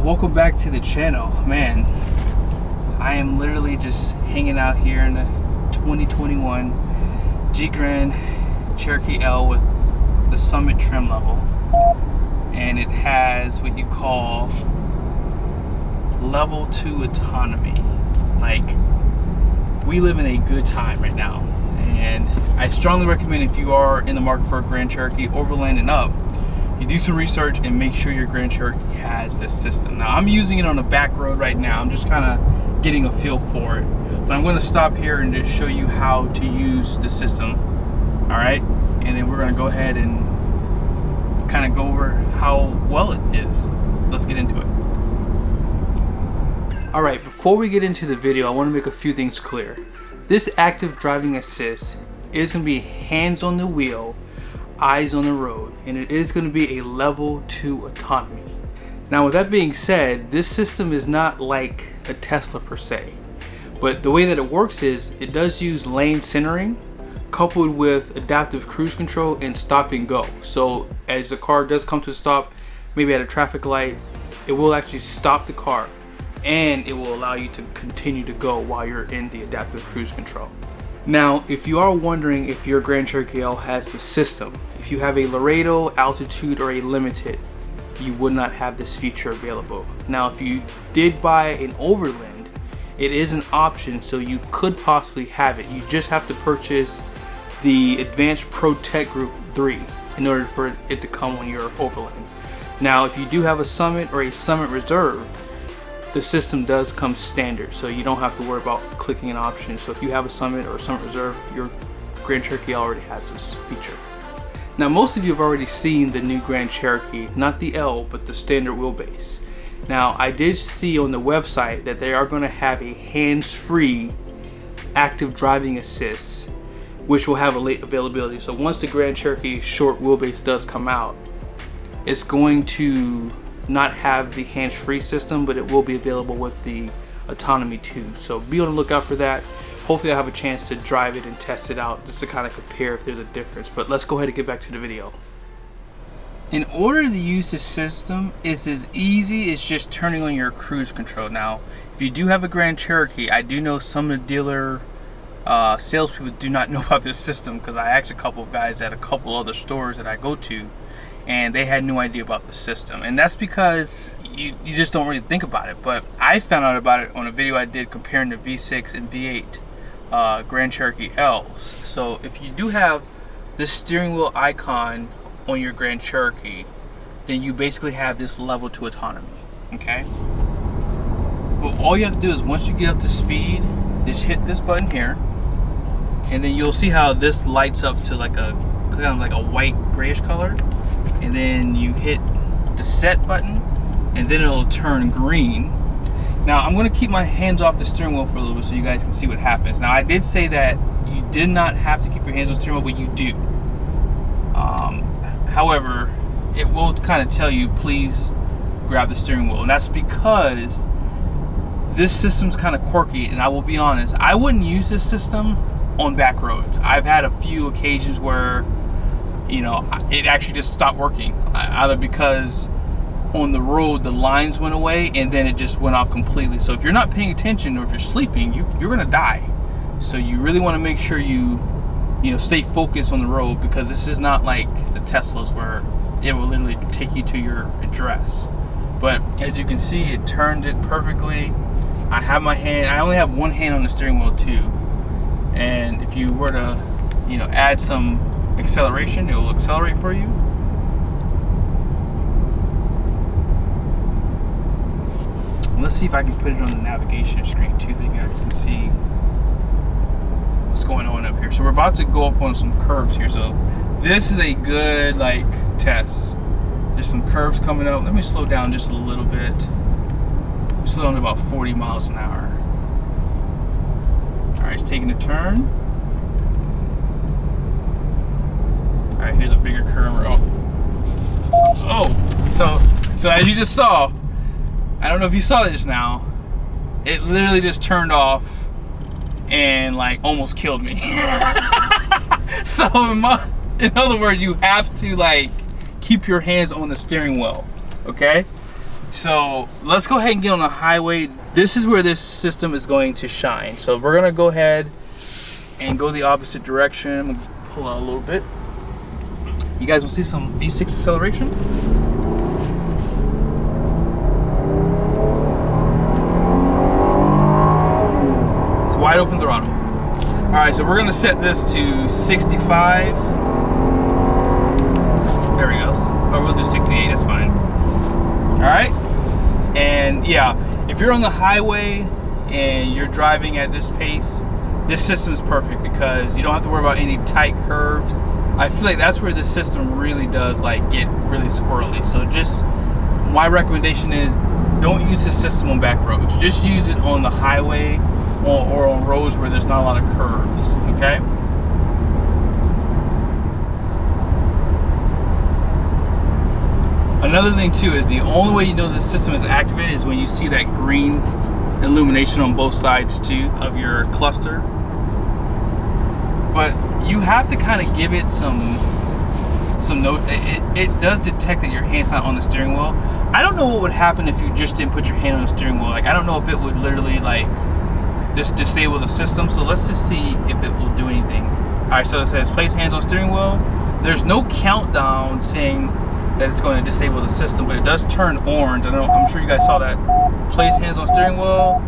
Welcome back to the channel. Man, I am literally just hanging out here in the 2021 Jeep Grand Cherokee L with the Summit trim level, and it has what you call level 2 autonomy. Like, we live in a good time right now, and I strongly recommend, if you are in the market for a Grand Cherokee Overland and up, you do some research and make sure your Grand Cherokee has this system. Now, I'm using it on a back road right now. I'm just kind of getting a feel for it. But I'm going to stop here and just show you how to use the system. All right? And then we're going to go ahead and kind of go over how well it is. Let's get into it. All right, before we get into the video, I want to make a few things clear. This active driving assist is going to be hands on the wheel, eyes on the road, and it is going to be a level 2 autonomy. Now, with that being said, this system is not like a Tesla per se, but the way that it works is it does use lane centering coupled with adaptive cruise control and stop and go. So as the car does come to a stop, maybe at a traffic light, it will actually stop the car and it will allow you to continue to go while you're in the adaptive cruise control. Now, if you are wondering if your Grand Cherokee L has the system, if you have a Laredo, Altitude, or a Limited, you would not have this feature available. Now, if you did buy an Overland, it is an option, so you could possibly have it. You just have to purchase the Advanced Pro Tech Group 3 in order for it to come on your Overland. Now, if you do have a Summit or a Summit Reserve, the system does come standard, so you don't have to worry about clicking an option. So if you have a Summit or a Summit Reserve, your Grand Cherokee already has this feature. Now, most of you have already seen the new Grand Cherokee, not the L, but the standard wheelbase. Now, I did see on the website that they are going to have a hands-free active driving assist, which will have a late availability. So once the Grand Cherokee short wheelbase does come out, it's going to not have the hands-free system, but it will be available with the autonomy too. So be on the lookout for that. Hopefully I'll have a chance to drive it and test it out just to kind of compare if there's a difference. But let's go ahead and get back to the video. In order to use this system, it's as easy as just turning on your cruise control. Now, if you do have a Grand Cherokee, I do know some of the dealer salespeople do not know about this system, because I asked a couple of guys at a couple other stores that I go to, and they had no idea about the system. And that's because you just don't really think about it. But I found out about it on a video I did comparing the V6 and V8 Grand Cherokee L's. So if you do have this steering wheel icon on your Grand Cherokee, then you basically have this level 2 autonomy, okay? But all you have to do is, once you get up to speed, just hit this button here, and then you'll see how this lights up to like a kind of like a white grayish color. And then you hit the set button, and then it'll turn green. Now, I'm going to keep my hands off the steering wheel for a little bit so you guys can see what happens. Now, I did say that you did not have to keep your hands on the steering wheel, but you do. However, it will kind of tell you, please grab the steering wheel. And that's because this system's kind of quirky, and I will be honest, I wouldn't use this system on back roads. I've had a few occasions where, you know, it actually just stopped working, either because on the road the lines went away and then it just went off completely. So if you're not paying attention, or if you're sleeping, you're gonna die. So you really want to make sure you stay focused on the road, because this is not like the Teslas where it will literally take you to your address. But as you can see, it turns it perfectly. I have my hand, I only have one hand on the steering wheel too, and if you were to add some acceleration, it will accelerate for you. Let's see if I can put it on the navigation screen too, so you guys can see what's going on up here. So we're about to go up on some curves here, so this is a good test. There's some curves coming up. Let me slow down just a little bit. Slow down to about 40 miles an hour. All right, it's taking a turn. All right, here's a bigger curve. So as you just saw, I don't know if you saw it just now, it literally just turned off and almost killed me. So in other words, you have to keep your hands on the steering wheel, okay? So let's go ahead and get on the highway. This is where this system is going to shine. So we're gonna go ahead and go the opposite direction. I'm gonna pull out a little bit. You guys will see some V6 acceleration. It's wide open throttle. All right, so we're gonna set this to 65. There he goes. Or we'll do 68, that's fine. All right, and yeah, if you're on the highway and you're driving at this pace, this system is perfect because you don't have to worry about any tight curves. I feel like that's where this system really does like get really squirrely. So just my recommendation is don't use this system on back roads. Just use it on the highway or on roads where there's not a lot of curves, okay? Another thing too is the only way you know the system is activated is when you see that green illumination on both sides too of your cluster. But you have to kind of give it some note. It does detect that your hand's not on the steering wheel. I don't know what would happen if you just didn't put your hand on the steering wheel. Like I don't know if it would literally like just disable the system. So let's just see if it will do anything. All right, so it says place hands on steering wheel. There's no countdown saying that it's going to disable the system, but it does turn orange. I'm sure you guys saw that. Place hands on steering wheel.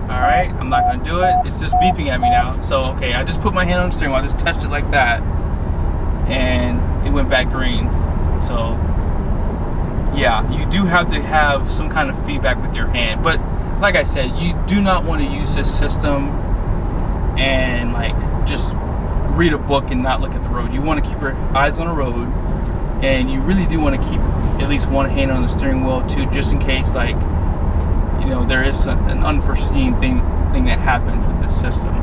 All right, I'm not going to do it. It's just beeping at me now. So okay, I just put my hand on the steering wheel. I just touched it like that, and it went back green. So yeah, you do have to have some kind of feedback with your hand. But like I said, you do not want to use this system and like just read a book and not look at the road. You want to keep your eyes on the road. And you really do want to keep at least one hand on the steering wheel too, just in case, like, you know, there is an unforeseen thing that happens with this system.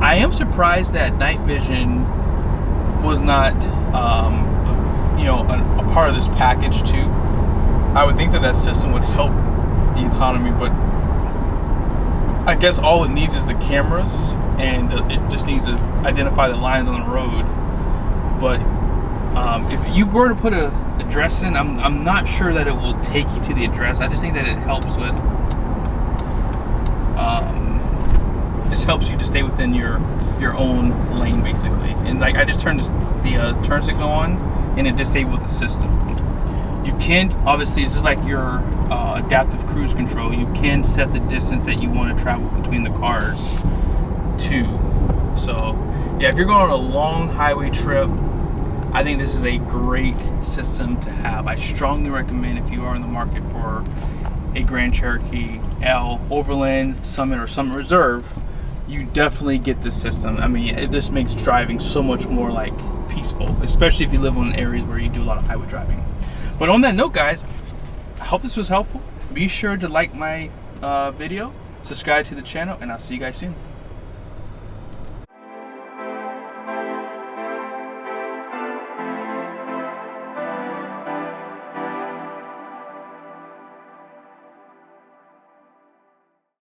I am surprised that night vision was not, you know, a part of this package too. I would think that system would help the autonomy, but I guess all it needs is the cameras, and it just needs to identify the lines on the road. But if you were to put a address in, I'm not sure that it will take you to the address. I just think that it helps with, just helps you to stay within your own lane basically. And like I just turned the turn signal on, and it disabled the system. You can obviously, this is like your adaptive cruise control. You can set the distance that you want to travel between the cars too. So yeah, if you're going on a long highway trip, I think this is a great system to have. I strongly recommend if you are in the market for a Grand Cherokee L Overland, Summit, or Summit Reserve, you definitely get this system. I mean, this makes driving so much more like peaceful, especially if you live in areas where you do a lot of highway driving. But on that note, guys, I hope this was helpful. Be sure to like my video, subscribe to the channel, and I'll see you guys soon.